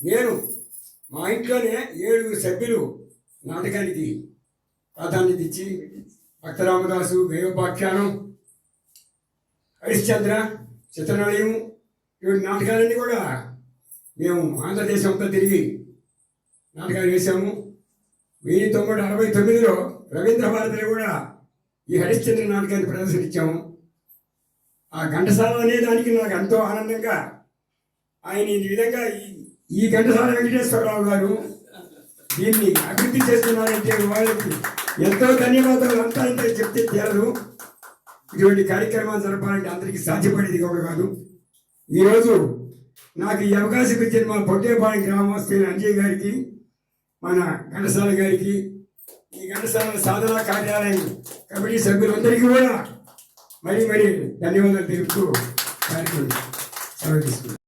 నేను మా ఇంట్లోనే 7 సభ్యులు నాటకానికి ప్రాధాన్యత ఇచ్చి భక్తరామదాసు, గయోపాఖ్యానం, హరిశ్చంద్ర, చిత్రనళయం ఇటువంటి నాటకాలన్నీ కూడా మేము ఆంధ్రదేశం అంతా తిరిగి నాటకాలు వేశాము. 1969లో రవీంద్ర భారతిలో కూడా ఈ హరిశ్చంద్ర నాటకాన్ని ప్రదర్శనిచ్చాము. ఆ ఘంటసాల అనే దానికి నాకు ఎంతో ఆనందంగా ఆయన ఈ విధంగా ఈ ఘంటసాల వెంకటేశ్వరరావు గారు దీన్ని అభివృద్ధి చేస్తున్నారంటే వాళ్ళకి ఎంతో ధన్యవాదాలు. అంతా ఇంత చెప్తే తీరదు. ఇటువంటి కార్యక్రమాలు జరపాలంటే అందరికీ సాధ్యపడేది కూడా కాదు. ఈరోజు నాకు ఈ అవకాశం ఇచ్చిన మా పొట్టేపాలెం గ్రామస్తులైన అంజయ్ గారికి, మన ఘంటసాల గారికి, ఈ ఘంటసాల సాధనా కార్యాలయం కమిటీ సభ్యులందరికీ కూడా మరీ ధన్యవాదాలు తెలుపుతూ కార్యక్రమం సెలవు తీసుకుంటాను.